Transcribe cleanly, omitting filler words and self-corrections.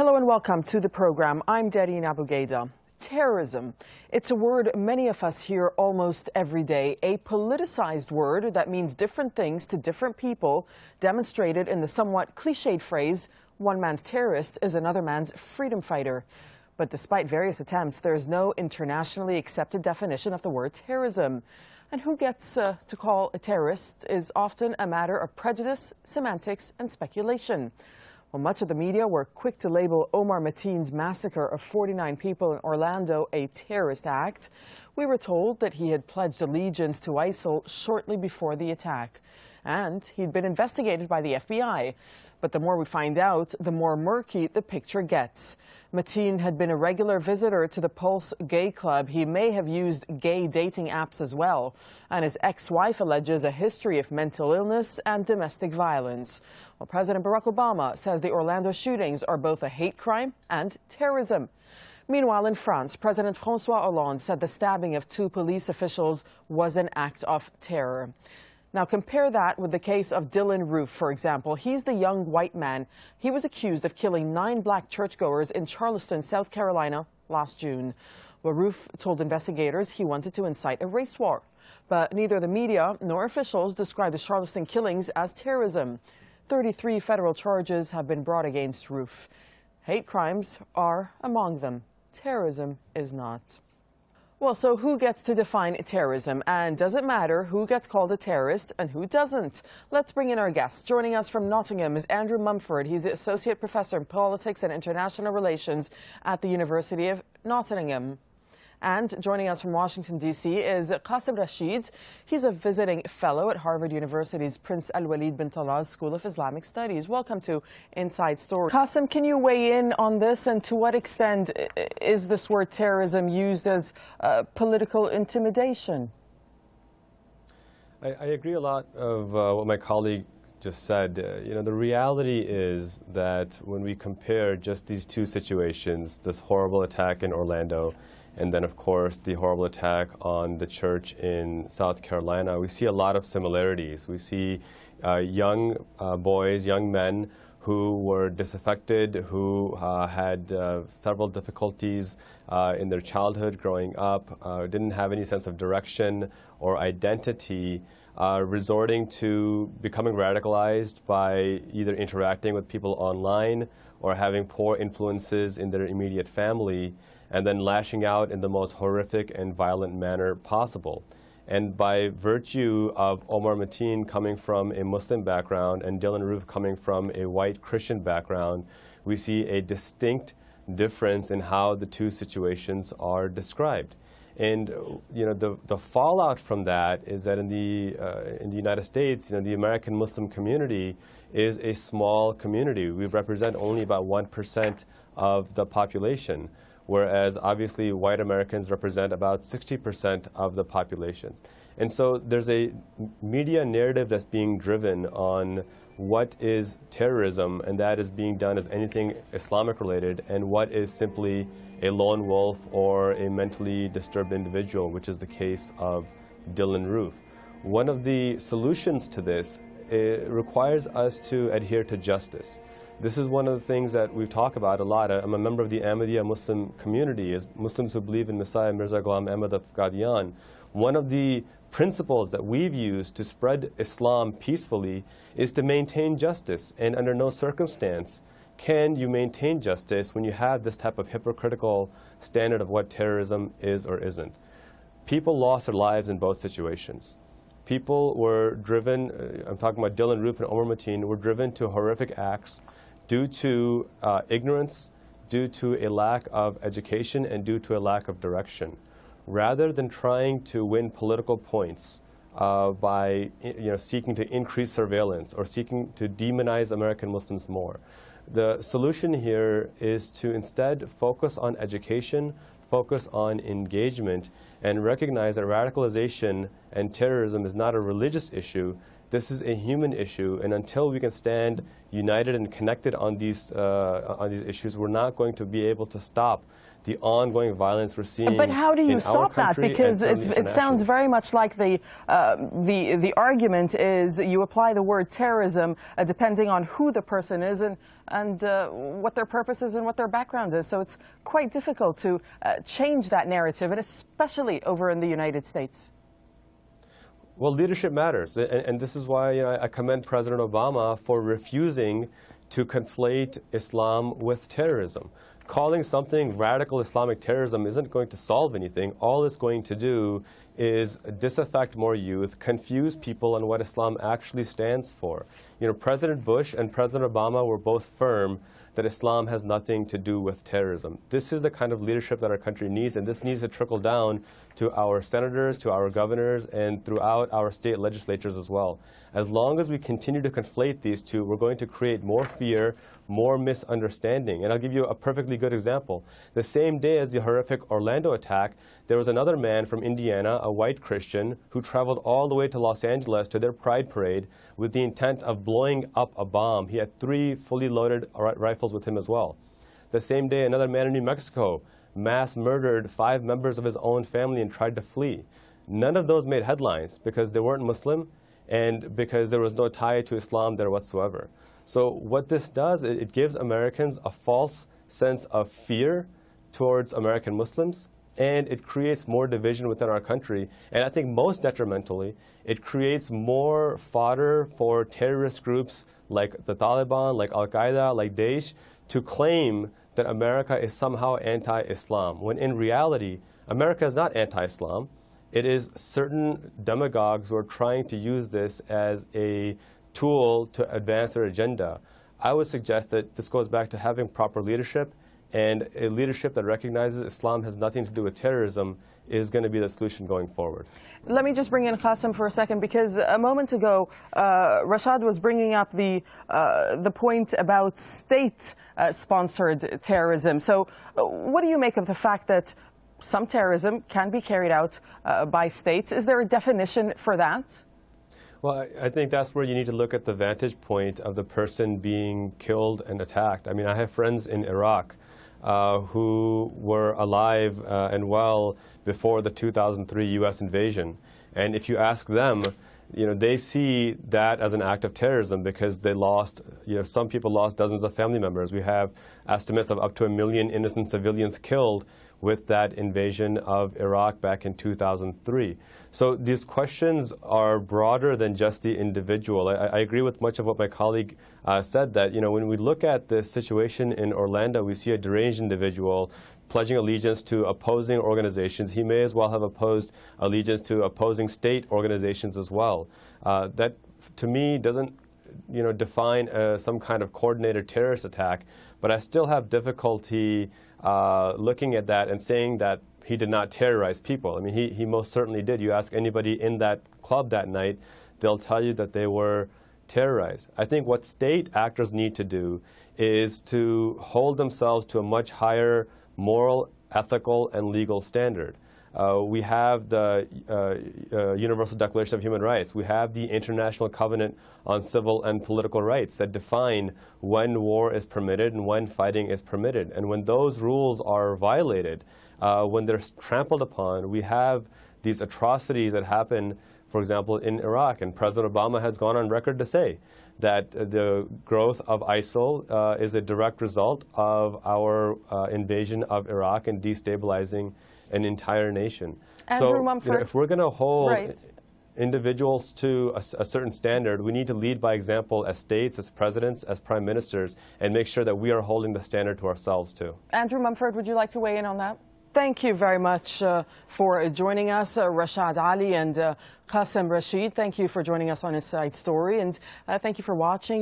Hello and welcome to the program. I'm Darine Abougaida. Terrorism. It's a word many of us hear almost every day, a politicized word that means different things to different people, demonstrated in the somewhat cliched phrase, one man's terrorist is another man's freedom fighter. But despite various attempts, there is no internationally accepted definition of the word terrorism. And who gets to call a terrorist is often a matter of prejudice, semantics, and speculation. Well, much of the media were quick to label Omar Mateen's massacre of 49 people in Orlando a terrorist act. We were told that he had pledged allegiance to ISIL shortly before the attack, and he'd been investigated by the FBI. But the more we find out, the more murky the picture gets. Mateen had been a regular visitor to the Pulse Gay Club. He may have used gay dating apps as well. And his ex-wife alleges a history of mental illness and domestic violence. Well, President Barack Obama says the Orlando shootings are both a hate crime and terrorism. Meanwhile, in France, President François Hollande said the stabbing of 2 police officials was an act of terror. Now, compare that with the case of Dylan Roof, for example. He's the young white man. He was accused of killing 9 black churchgoers in Charleston, South Carolina, last June. Well, Roof told investigators he wanted to incite a race war. But neither the media nor officials described the Charleston killings as terrorism. 33 federal charges have been brought against Roof. Hate crimes are among them. Terrorism is not. Well, so who gets to define terrorism? And does it matter who gets called a terrorist and who doesn't? Let's bring in our guests. Joining us from Nottingham is Andrew Mumford. He's the Associate Professor in Politics and International Relations at the University of Nottingham. And joining us from Washington, D.C. is Qasim Rashid. He's a visiting fellow at Harvard University's Prince Al-Walid bin Talal School of Islamic Studies. Welcome to Inside Story. Qasim, can you weigh in on this, and to what extent is this word terrorism used as political intimidation? I agree a lot of what my colleague just said. The reality is that when we compare just these 2 situations, this horrible attack in Orlando, and then, of course, the horrible attack on the church in South Carolina, we see a lot of similarities. We see young boys, young men who were disaffected, who had several difficulties in their childhood growing up, didn't have any sense of direction or identity, resorting to becoming radicalized by either interacting with people online or having poor influences in their immediate family, and then lashing out in the most horrific and violent manner possible. And by virtue of Omar Mateen coming from a Muslim background and Dylan Roof coming from a white Christian background, we see a distinct difference in how the 2 situations are described. And the fallout from that is that in the United States, the American Muslim community is a small community. We represent only about 1% of the population, whereas obviously white Americans represent about 60% of the population. And so there's a media narrative that's being driven on what is terrorism, and that is being done as anything Islamic related, and what is simply a lone wolf or a mentally disturbed individual, which is the case of Dylan Roof. One of the solutions to this requires us to adhere to justice. This is one of the things that we talk about a lot. I'm a member of the Ahmadiyya Muslim community, as Muslims who believe in Messiah Mirza Ghulam Ahmad of Qadian. One of the principles that we've used to spread Islam peacefully is to maintain justice, and under no circumstance can you maintain justice when you have this type of hypocritical standard of what terrorism is or isn't. People lost their lives in both situations. People were driven, I'm talking about Dylan Roof and Omar Mateen, were driven to horrific acts due to ignorance, due to a lack of education, and due to a lack of direction. Rather than trying to win political points by seeking to increase surveillance or seeking to demonize American Muslims more, the solution here is to instead focus on education, focus on engagement, and recognize that radicalization and terrorism is not a religious issue. This is a human issue, and until we can stand united and connected on these issues, we're not going to be able to stop the ongoing violence we're seeing. But how do you stop that? Because it sounds very much like the argument is you apply the word terrorism depending on who the person is and what their purpose is and what their background is. So it's quite difficult to change that narrative, and especially over in the United States. Well, leadership matters, and this is why I commend President Obama for refusing to conflate Islam with terrorism. Calling something radical Islamic terrorism isn't going to solve anything. All it's going to do is disaffect more youth, confuse people on what Islam actually stands for. President Bush and President Obama were both firm that Islam has nothing to do with terrorism. This is the kind of leadership that our country needs, and this needs to trickle down to our senators, to our governors, and throughout our state legislatures as well. As long as we continue to conflate these two, we're going to create more fear, more misunderstanding. And I'll give you a perfectly good example. The same day as the horrific Orlando attack, there was another man from Indiana, a white Christian, who traveled all the way to Los Angeles to their Pride Parade with the intent of blowing up a bomb. He had 3 fully loaded rifles with him as well. The same day, another man in New Mexico mass murdered 5 members of his own family and tried to flee. None of those made headlines because they weren't Muslim and because there was no tie to Islam there whatsoever. So what this does, it gives Americans a false sense of fear towards American Muslims, and it creates more division within our country. And I think most detrimentally, it creates more fodder for terrorist groups like the Taliban, like Al-Qaeda, like Daesh, to claim that America is somehow anti-Islam, when in reality, America is not anti-Islam. It is certain demagogues who are trying to use this as a tool to advance their agenda. I would suggest that this goes back to having proper leadership, and a leadership that recognizes Islam has nothing to do with terrorism is going to be the solution going forward. Let me just bring in Qasim for a second, because a moment ago, Rashad was bringing up the point about state-sponsored terrorism. So what do you make of the fact that some terrorism can be carried out by states? Is there a definition for that? Well, I think that's where you need to look at the vantage point of the person being killed and attacked. I mean, I have friends in Iraq who were alive and well before the 2003 U.S. invasion. And if you ask them, they see that as an act of terrorism because they lost, some people lost dozens of family members. We have estimates of up to 1 million innocent civilians killed with that invasion of Iraq back in 2003. So these questions are broader than just the individual. I agree with much of what my colleague said, that when we look at the situation in Orlando, we see a deranged individual pledging allegiance to opposing organizations. He may as well have opposed allegiance to opposing state organizations as well. That, to me, doesn't define some kind of coordinated terrorist attack, but I still have difficulty looking at that and saying that he did not terrorize people. I mean, he most certainly did. You ask anybody in that club that night, they'll tell you that they were terrorized. I think what state actors need to do is to hold themselves to a much higher moral, ethical, and legal standard. We have the Universal Declaration of Human Rights. We have the International Covenant on Civil and Political Rights that define when war is permitted and when fighting is permitted. And when those rules are violated, when they're trampled upon, we have these atrocities that happen, for example, in Iraq. And President Obama has gone on record to say that the growth of ISIL is a direct result of our invasion of Iraq and destabilizing an entire nation. Andrew So Mumford, if we're going to hold right. individuals to a certain standard, we need to lead by example as states, as presidents, as prime ministers, and make sure that we are holding the standard to ourselves too. Andrew Mumford, would you like to weigh in on that? Thank you very much for joining us, Rashad Ali and Qasim Rashid. Thank you for joining us on Inside Story, and thank you for watching.